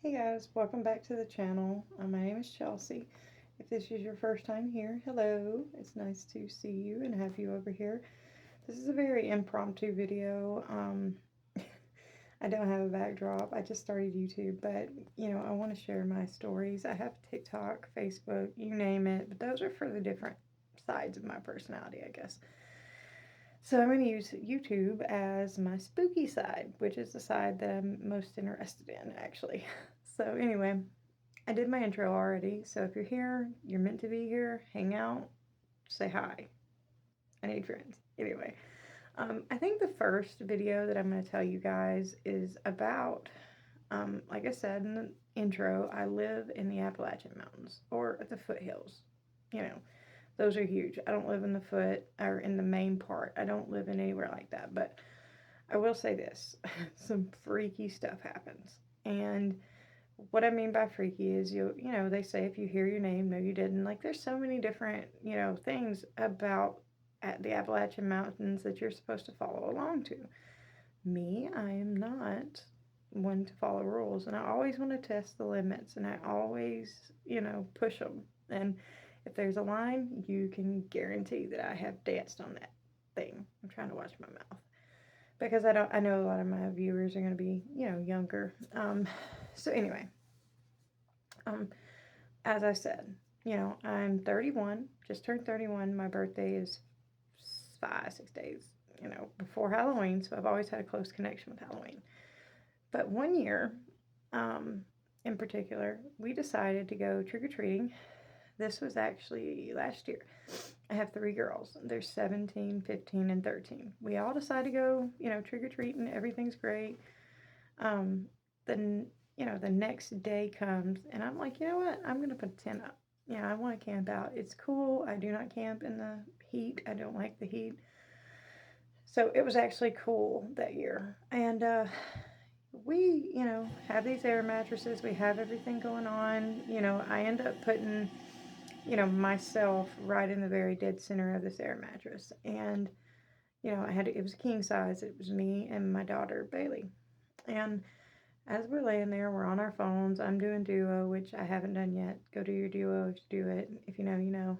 Hey guys, welcome back to the channel. My name is Chelsea. If this is your first time here, hello. It's nice to see you and have you over here. This is a very impromptu video. I don't have a backdrop. I just started YouTube, but I want to share my stories. I have TikTok, Facebook, you name it, but those are for the different sides of my personality, I guess. So I'm going to use YouTube as my spooky side, which is the side that I'm most interested in, actually. So anyway, I did my intro already, so if you're here, you're meant to be here, hang out, say hi. I need friends. Anyway, I think the first video that I'm going to tell you guys is about, like I said in the intro, I live in the Appalachian Mountains, or at the foothills. You know, those are huge. I don't live in the foot, or in the main part. I don't live in anywhere like that, but I will say this, some freaky stuff happens. And what I mean by freaky is they say if you hear your name, no you didn't. Like there's so many different, things about at the Appalachian Mountains that you're supposed to follow along to. Me, I am not one to follow rules, and I always want to test the limits, and I always, push them. And if there's a line, you can guarantee that I have danced on that thing. I'm trying to watch my mouth because I know a lot of my viewers are going to be, younger. So anyway, um, as I said, I'm 31, just turned 31. My birthday is 6 days, before Halloween, so I've always had a close connection with Halloween. But one year, um, in particular, we decided to go trick or treating. This was actually last year. I have three girls. They're 17, 15, and 13. We all decided to go, trick or treating. Everything's great. Um, then, the next day comes, and I'm like, you know what? I'm going to put a tent up. I want to camp out. It's cool. I do not camp in the heat. I don't like the heat. So it was actually cool that year. And we, have these air mattresses. We have everything going on. I end up putting, myself right in the very dead center of this air mattress. And, it was king size. It was me and my daughter, Bailey. And as we're laying there, we're on our phones. I'm doing duo, which I haven't done yet. Go do your duo if you do it. If you know, you know.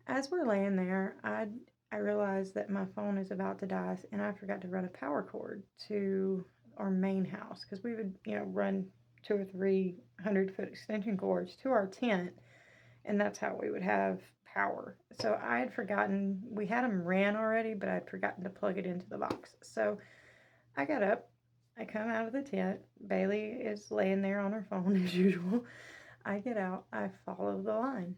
As we're laying there, I realized that my phone is about to die, and I forgot to run a power cord to our main house because we would, run 2 or 3 100-foot extension cords to our tent, and that's how we would have power. So I had forgotten we had them ran already, but I'd forgotten to plug it into the box. So I got up, I come out of the tent. Bailey is laying there on her phone as usual. I get out, I follow the line.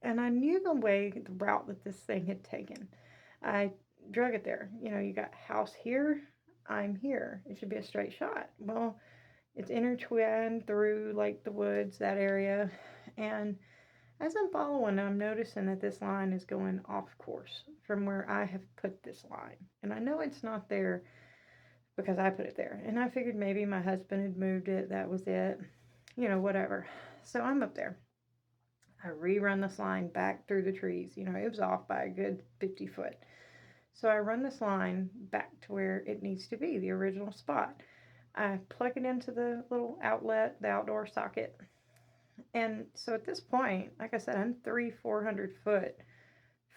And I knew the route that this thing had taken. I drug it there. You got house here, I'm here. It should be a straight shot. Well, it's intertwined through like the woods, that area. And as I'm following, I'm noticing that this line is going off course from where I have put this line. And I know it's not there because I put it there. And I figured maybe my husband had moved it. That was it. Whatever. So I'm up there. I rerun this line back through the trees. It was off by a good 50 foot. So I run this line back to where it needs to be, the original spot. I plug it into the little outlet, the outdoor socket. And so at this point, like I said, I'm 400 foot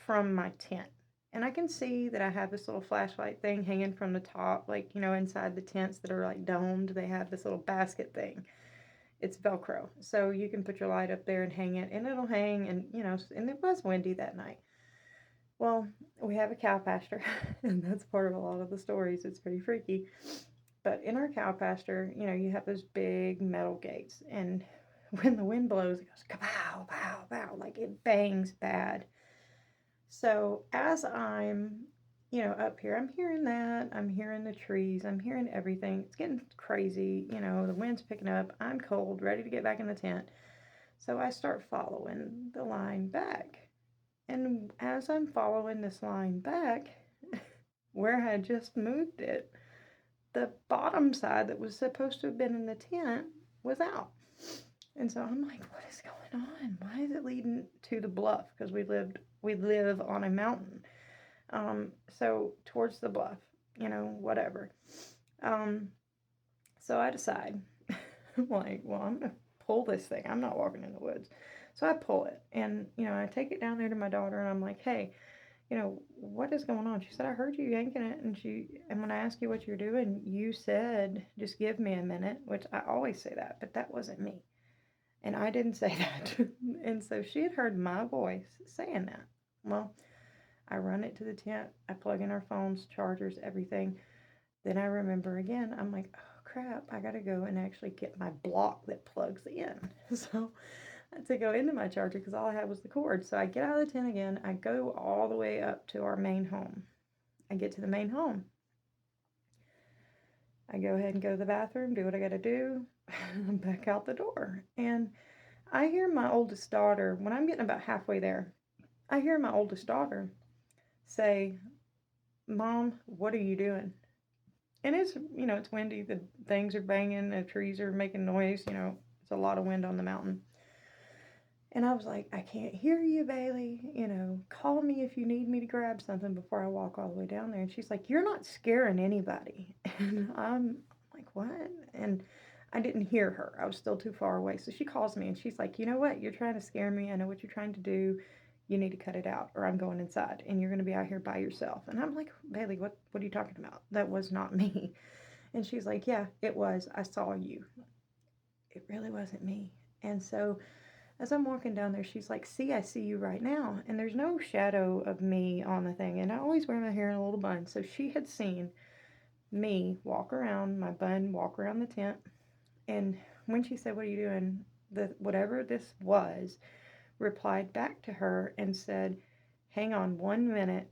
from my tent. And I can see that I have this little flashlight thing hanging from the top, like, inside the tents that are like domed, they have this little basket thing. It's Velcro. So you can put your light up there and hang it, and it'll hang. And, and it was windy that night. Well, we have a cow pasture, and that's part of a lot of the stories. It's pretty freaky. But in our cow pasture, you have those big metal gates, and when the wind blows, it goes kapow, pow, pow, like it bangs bad. So as I'm, up here, I'm hearing that, I'm hearing the trees, I'm hearing everything. It's getting crazy, the wind's picking up, I'm cold, ready to get back in the tent. So I start following the line back. And as I'm following this line back, where I had just moved it, the bottom side that was supposed to have been in the tent was out. And so I'm like, what is going on? Why is it leading to the bluff? Because we live on a mountain. So towards the bluff, whatever. So I decide I'm like, well, I'm going to pull this thing. I'm not walking in the woods. So I pull it and, I take it down there to my daughter and I'm like, hey, what is going on? She said, I heard you yanking it. And when I asked you what you're doing, you said, just give me a minute, which I always say that, but that wasn't me. And I didn't say that. And so she had heard my voice saying that. Well, I run it to the tent. I plug in our phones, chargers, everything. Then I remember again, I'm like, oh crap, I gotta go and actually get my block that plugs in. So I had to go into my charger because all I had was the cord. So I get out of the tent again. I go all the way up to our main home. I get to the main home. I go ahead and go to the bathroom, do what I gotta do. I'm back out the door. And I hear my oldest daughter, when I'm getting about halfway there, I hear my oldest daughter say, Mom, what are you doing? And it's windy. The things are banging. The trees are making noise. It's a lot of wind on the mountain. And I was like, I can't hear you, Bailey. Call me if you need me to grab something before I walk all the way down there. And she's like, you're not scaring anybody. And I'm like, what? And I didn't hear her. I was still too far away. So she calls me and she's like, you know what? You're trying to scare me. I know what you're trying to do. You need to cut it out or I'm going inside and you're going to be out here by yourself. And I'm like, Bailey, what are you talking about? That was not me. And she's like, yeah, it was. I saw you. It really wasn't me. And so as I'm walking down there, she's like, see, I see you right now. And there's no shadow of me on the thing. And I always wear my hair in a little bun. So she had seen me walk around my bun, walk around the tent. And when she said, what are you doing? Whatever this was replied back to her and said, hang on 1 minute.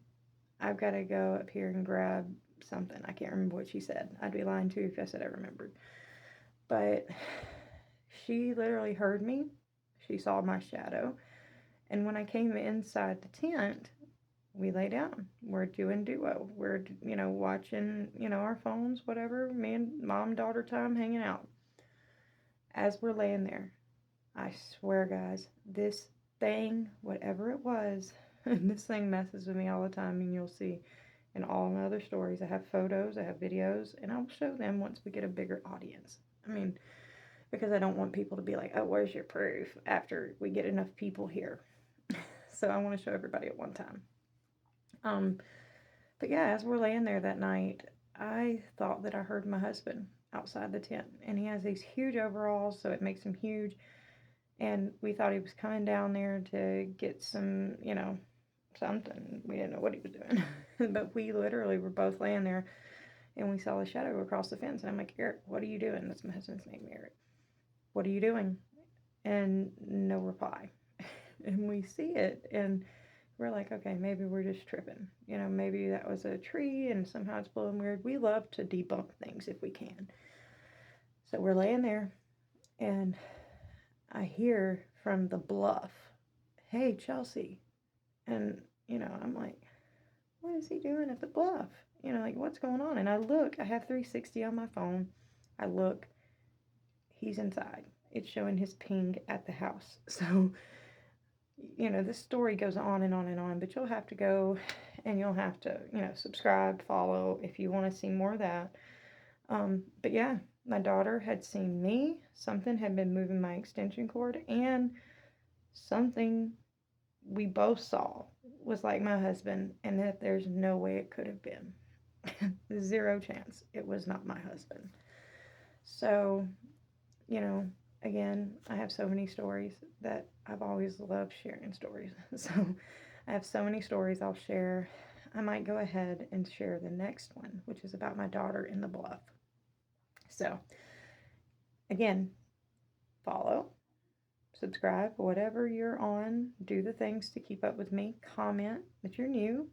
I've got to go up here and grab something. I can't remember what she said. I'd be lying too if I said I remembered. But she literally heard me. She saw my shadow. And when I came inside the tent, we lay down. We're doing duo. We're, watching, our phones, whatever. Me and mom, daughter time hanging out. As we're laying there, I swear, guys, this thing, whatever it was, and this thing messes with me all the time, and you'll see in all my other stories. I have photos, I have videos, and I'll show them once we get a bigger audience. I mean, because I don't want people to be like, oh, where's your proof after we get enough people here. So I want to show everybody at one time. But yeah, as we're laying there that night, I thought that I heard my husband outside the tent, and he has these huge overalls, so it makes him huge. And we thought he was coming down there to get some, something. We didn't know what he was doing. But we literally were both laying there and we saw a shadow across the fence. And I'm like, Eric, what are you doing? That's my husband's name, Eric. What are you doing? And no reply. And we see it and we're like, okay, maybe we're just tripping. Maybe that was a tree and somehow it's blowing weird. We love to debunk things if we can. So we're laying there and I hear from the bluff, hey, Chelsea. And, I'm like, what is he doing at the bluff? Like, what's going on? And I look, I have 360 on my phone. I look, he's inside. It's showing his ping at the house. So, this story goes on and on and on, but you'll have to go and you'll have to, subscribe, follow if you want to see more of that. But yeah, my daughter had seen me. Something had been moving my extension cord, and something we both saw was like my husband, and that there's no way it could have been. Zero chance. It was not my husband. So, again, I have so many stories that I've always loved sharing stories. So, I have so many stories I'll share. I might go ahead and share the next one, which is about my daughter in the bluff. So, again, follow, subscribe, whatever you're on, do the things to keep up with me, comment that you're new,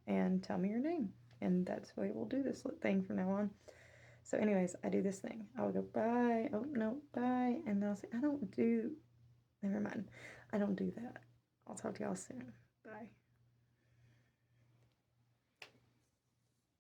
and tell me your name. And that's the way we'll do this thing from now on. So anyways, I do this thing. I'll go, bye. Oh, no, bye. And they'll say, never mind. I don't do that. I'll talk to y'all soon. Bye.